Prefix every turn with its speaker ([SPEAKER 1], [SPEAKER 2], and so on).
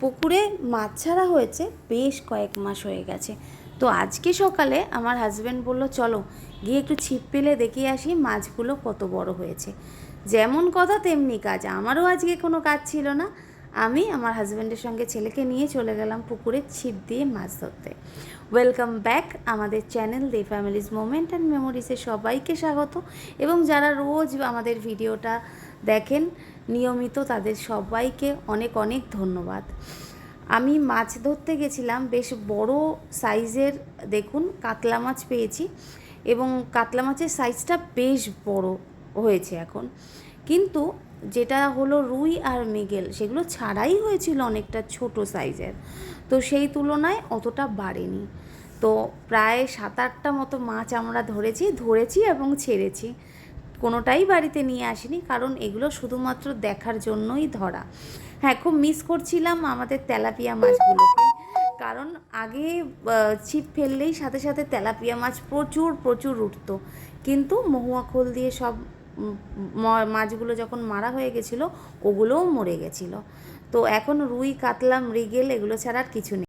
[SPEAKER 1] পুকুরে মাছ ছাড়া হয়েছে বেশ কয়েক মাস হয়ে গেছে। তো আজকে সকালে আমার হাজব্যান্ড বলল চলো গিয়ে একটু ছিপ পেলে দেখে আসি মাছগুলো কত বড় হয়েছে। যেমন কথা তেমনি কাজ, আমারও আজকে কোনো কাজ ছিল না। আমি আমার হাজব্যান্ডের সঙ্গে ছেলেকে নিয়ে চলে গেলাম পুকুরে ছিপ দিয়ে মাছ ধরতে। ওয়েলকাম ব্যাক আমাদের channel the families moment and মেমোরিজে সবাইকে স্বাগত। এবং যারা রোজ আমাদের ভিডিওটা দেখেন নিয়মিত, তাদের সবাইকে অনেক অনেক ধন্যবাদ। আমি মাছ ধরতে গেছিলাম, বেশ বড় সাইজের দেখুন কাতলা মাছ পেয়েছি, এবং কাতলা মাছের সাইজটা বেশ বড় হয়েছে এখন। কিন্তু যেটা হলো রুই আর মৃগেল, সেগুলো ছাড়াই হয়েছিল অনেকটা ছোট সাইজের, তো সেই তুলনায় অতটা বাড়েনি। তো প্রায় 7-8টা মতো মাছ আমরা ধরেছি এবং ছেড়েছি। কোনোটাই বাড়িতে নিয়ে আসিনি, কারণ এগুলো শুধুমাত্র দেখার জন্যই ধরা। হ্যাঁ, খুব মিস করছিলাম আমাদের তেলাপিয়া মাছগুলোকে, কারণ আগে ছিপ ফেললেই সাথে সাথে তেলাপিয়া মাছ প্রচুর প্রচুর উঠতো। কিন্তু মহুয়া খোল দিয়ে সব মাছগুলো যখন মারা হয়ে গেছিলো, ওগুলোও মরে গেছিলো। তো এখন রুই, কাতলা, মৃগেল এগুলো ছাড়া আর কিছু নেই।